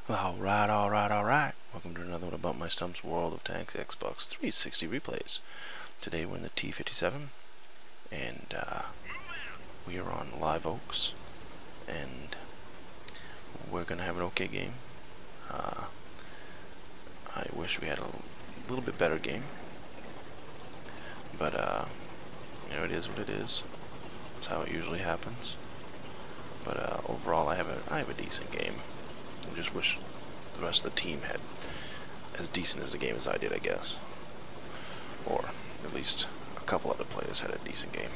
Alright, alright, alright. Welcome to another one of BumpmyStump's World of Tanks Xbox 360 replays. Today we're in the T57, and we are on Live Oaks, and we're going to have an okay game. I wish we had a little bit better game, but you know, it is what it is. That's how it usually happens. But overall, I have a decent game. I just wish the rest of the team had as decent as a game as I did, I guess. Or at least a couple other players had a decent game.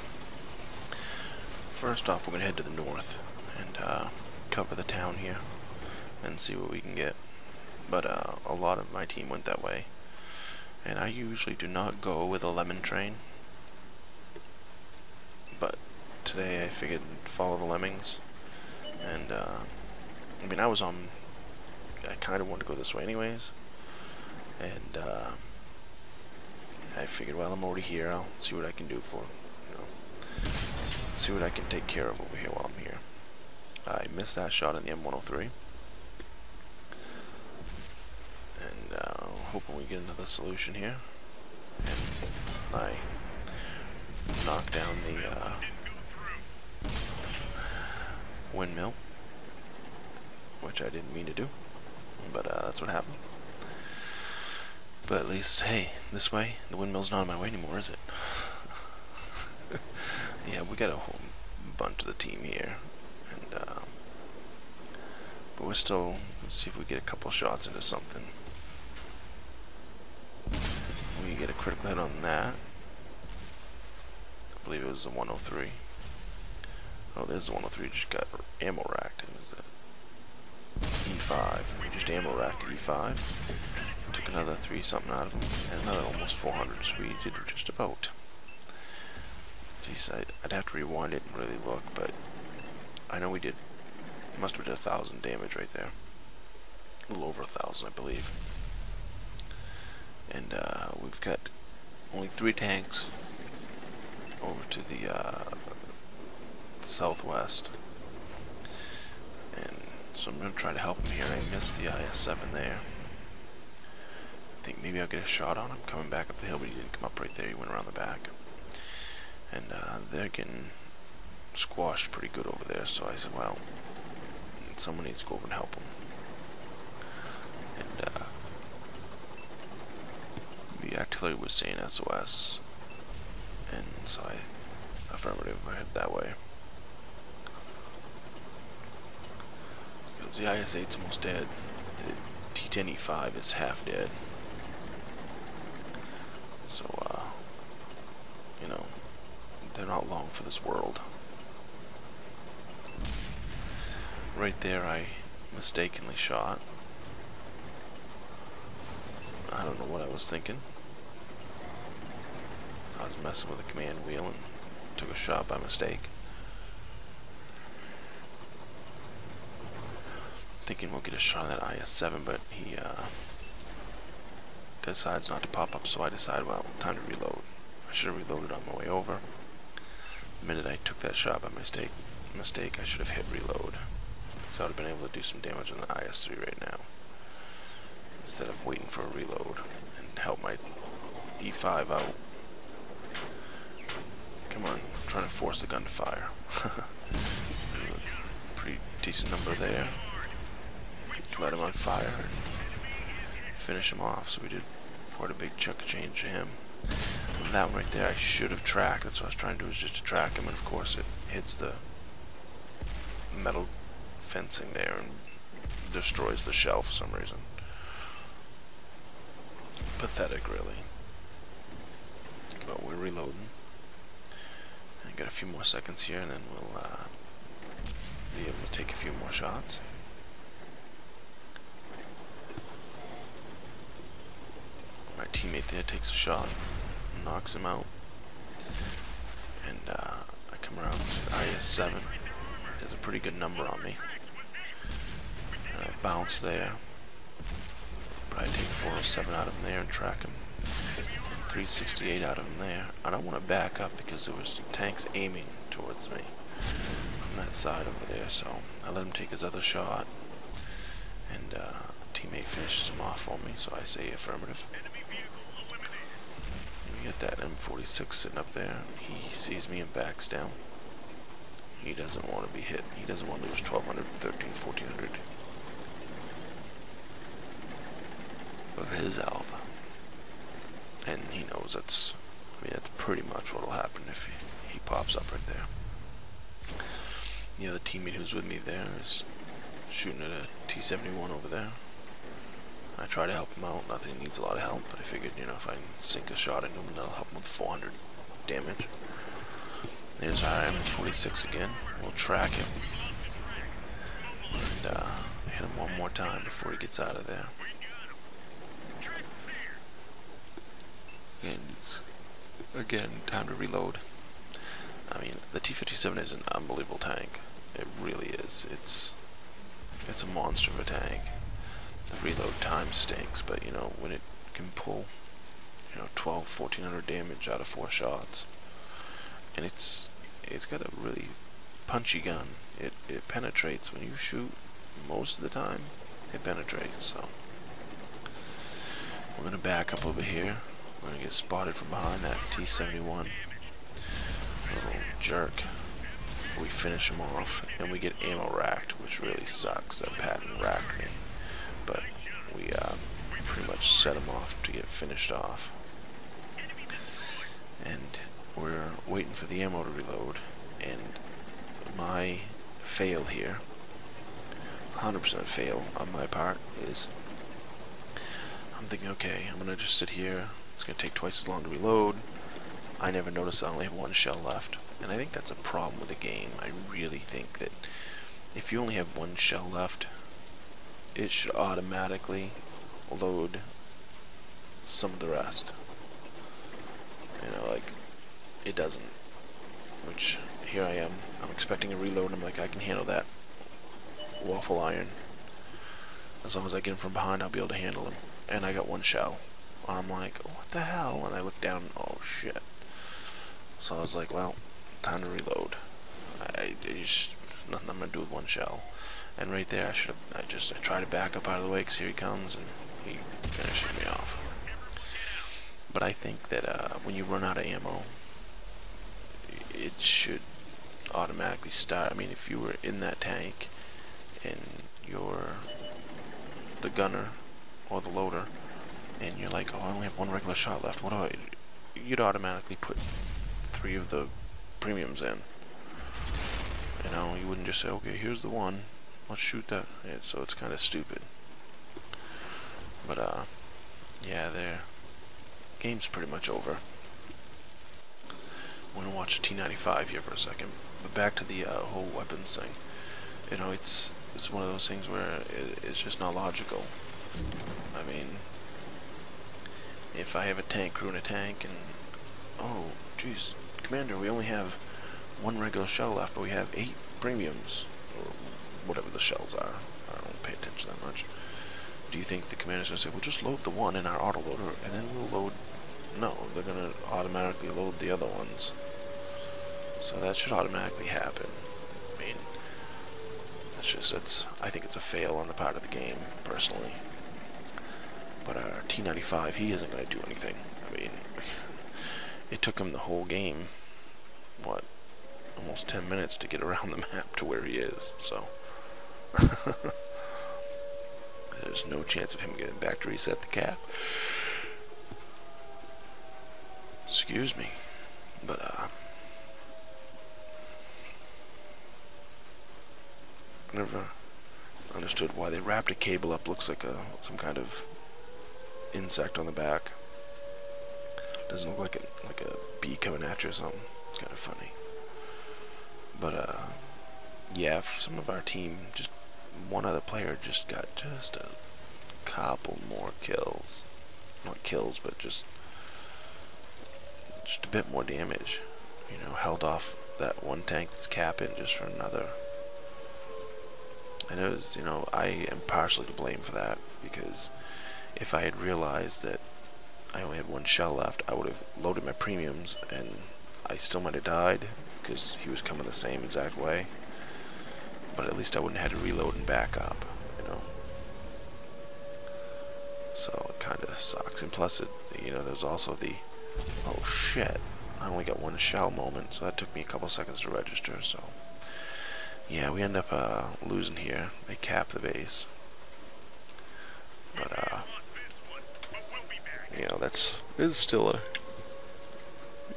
First off, we're going to head to the north and cover the town here and see what we can get. But a lot of my team went that way. And I usually do not go with a lemon train. But today I figured follow the lemmings. And I mean, I kind of wanted to go this way anyways, and I figured, well, I'm already here, I'll see what I can do for, you know, see what I can take care of over here while I'm here. I missed that shot in the M103, and hoping we get another solution here, and I knock down the windmill, which I didn't mean to do. But that's what happened. But at least, hey, this way, the windmill's not in my way anymore, is it? Yeah, we got a whole bunch of the team here. And, but we're still, let's see if we get a couple shots into something. We get a critical hit on that. I believe it was the 103. Oh, there's the 103, just got ammo racked. It was E5. We just ammo racked E5. Took another 3-something out of him, and another almost 400, so we did just about. Jeez, I'd have to rewind it and really look, but I know we did, must have did 1,000 damage right there. A little over 1,000, I believe. And we've got only 3 tanks over to the southwest. And so I'm going to try to help him here. I missed the IS-7 there. I think maybe I'll get a shot on him coming back up the hill, but he didn't come up right there. He went around the back. And they're getting squashed pretty good over there, so I said, well, someone needs to go over and help him. And the artillery was saying SOS, and so I affirmative, I head that way. The IS-8's almost dead. The T10E5 is half dead. So, you know, they're not long for this world. Right there, I mistakenly shot. I don't know what I was thinking. I was messing with the command wheel and took a shot by mistake. Thinking we'll get a shot on that IS-7, but he decides not to pop up, so I decide, well, time to reload. I should have reloaded on my way over. The minute I took that shot by mistake, I should have hit reload. So I would have been able to do some damage on the IS-3 right now, instead of waiting for a reload and help my E5 out. Come on, I'm trying to force the gun to fire. Pretty decent number there. Light him on fire and finish him off. So we did quite a big chunk of change to him. And that one right there I should have tracked. That's what I was trying to do, is just to track him, and of course it hits the metal fencing there and destroys the shell for some reason. Pathetic, really. But we're reloading. I got a few more seconds here, and then we'll be able to take a few more shots. My teammate there takes a shot, knocks him out, and I come around to the IS-7. There's a pretty good number on me. And I bounce there, but I take 407 out of him there and track him. 368 out of him there. I don't want to back up because there was tanks aiming towards me from that side over there, so I let him take his other shot, and finishes him off for me, so I say affirmative. We get that M46 sitting up there. He sees me and backs down. He doesn't want to be hit. He doesn't want to lose 1,200, 1,300, 1,400 of his alpha. And he knows that's, I mean, that's pretty much what will happen if he pops up right there. The other teammate who's with me there is shooting at a T57 over there. I try to help him out. Not that he needs a lot of help, but I figured, you know, if I can sink a shot into him, that'll help him with 400 damage. There's our M46 again. We'll track him and hit him one more time before he gets out of there. And again, time to reload. I mean, the T57 is an unbelievable tank. It really is. It's a monster of a tank. The reload time stinks, but you know, when it can pull, you know, 1,400 damage out of 4 shots, and it's got a really punchy gun. It penetrates when you shoot. Most of the time, it penetrates. So we're gonna back up over here. We're gonna get spotted from behind that T71. Little jerk. We finish him off, and we get ammo racked, which really sucks. That patent racked me, but we pretty much set him off to get finished off. And we're waiting for the ammo to reload, and my fail here, 100% fail on my part, is I'm thinking, okay, I'm gonna just sit here. It's gonna take twice as long to reload. I never noticed I only have 1 shell left, and I think that's a problem with the game. I really think that if you only have 1 shell left, it should automatically load some of the rest. You know, like, it doesn't. Which, here I am. I'm expecting a reload, and I'm like, I can handle that. Waffle iron. As long as I get him from behind, I'll be able to handle him. And I got 1 shell. And I'm like, what the hell? And I look down, oh shit. So I was like, well, time to reload. There's nothing I'm gonna do with 1 shell. And right there, I try to back up out of the way, because here he comes, and he finishes me off. But I think that when you run out of ammo, it should automatically start. I mean, if you were in that tank, and you're the gunner, or the loader, and you're like, oh, I only have 1 regular shot left, what do I... You'd automatically put 3 of the premiums in. You know, you wouldn't just say, okay, here's the 1, let's shoot that. Yeah, so it's kind of stupid. But, yeah, game's pretty much over. I'm gonna watch a T95 here for a second. But back to the whole weapons thing. You know, it's one of those things where it's just not logical. I mean, if I have a tank crew in a tank, and oh, geez, Commander, we only have 1 regular shell left, but we have 8 premiums, or whatever the shells are. I don't pay attention that much. Do you think the commander's gonna say, we'll just load the 1 in our autoloader, and then we'll load... No, they're gonna automatically load the other ones. So that should automatically happen. I mean, I think it's a fail on the part of the game, personally. But our T95, he isn't going to do anything. I mean, it took him the whole game, what, almost 10 minutes to get around the map to where he is, so... There's no chance of him getting back to reset the cap. Excuse me. But, I never understood why they wrapped a cable up. Looks like some kind of insect on the back. Doesn't look like a bee coming at you or something. It's kind of funny. But yeah, some of our team, just one other player just got just a couple more kills. Not kills, but just a bit more damage. You know, held off that 1 tank that's capping just for another. And it was, you know, I am partially to blame for that, because if I had realized that I only had 1 shell left, I would have loaded my premiums, and I still might have died, because he was coming the same exact way. But at least I wouldn't have had to reload and back up, you know. So it kind of sucks. And plus, there's also the, oh shit, I only got one shell moment, so that took me a couple seconds to register. So yeah, we end up losing here. They cap the base, but it's still a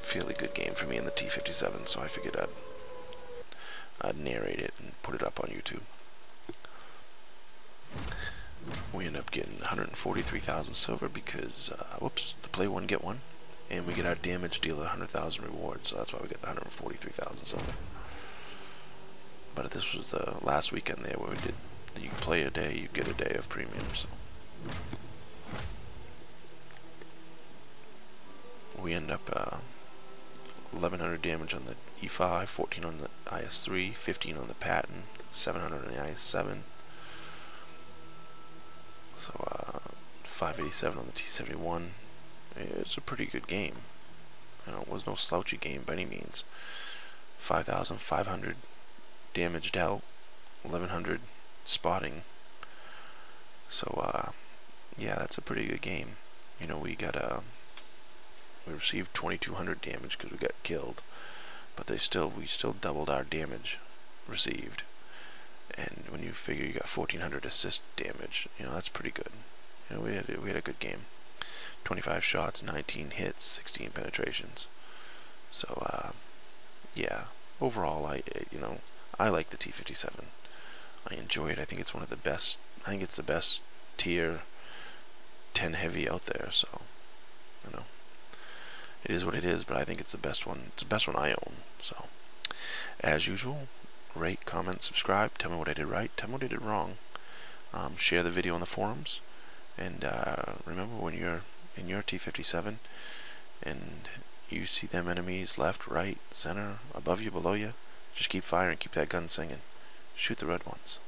fairly good game for me in the T57. So I figured I'd narrate it and put it up on YouTube. We end up getting 143,000 silver because, whoops, the play one, get one. And we get our damage dealer 100,000 rewards, so that's why we get the 143,000 silver. But this was the last weekend there where we did, you play a day, you get a day of premium, so. We end up 1,100 damage on the E5, 14 on the IS3, 15 on the Patton, 700 on the IS7. So 587 on the T71. It's a pretty good game. It was no slouchy game by any means. 5,500 damaged out, 1,100 spotting. So yeah, that's a pretty good game. We received 2,200 damage because we got killed, but we still doubled our damage received. And when you figure you got 1,400 assist damage, that's pretty good. We had a good game. 25 shots, 19 hits, 16 penetrations. So yeah, overall I like the T57. I enjoy it. I think it's one of the best. I think it's the best tier 10 heavy out there. So it is what it is. But I think it's the best one. It's the best one I own. So as usual, rate, comment, subscribe. Tell me what I did right. Tell me what I did wrong. Share the video on the forums. And remember, when you're in your T57 and you see them enemies left, right, center, above you, below you, just keep firing, keep that gun singing. Shoot the red ones.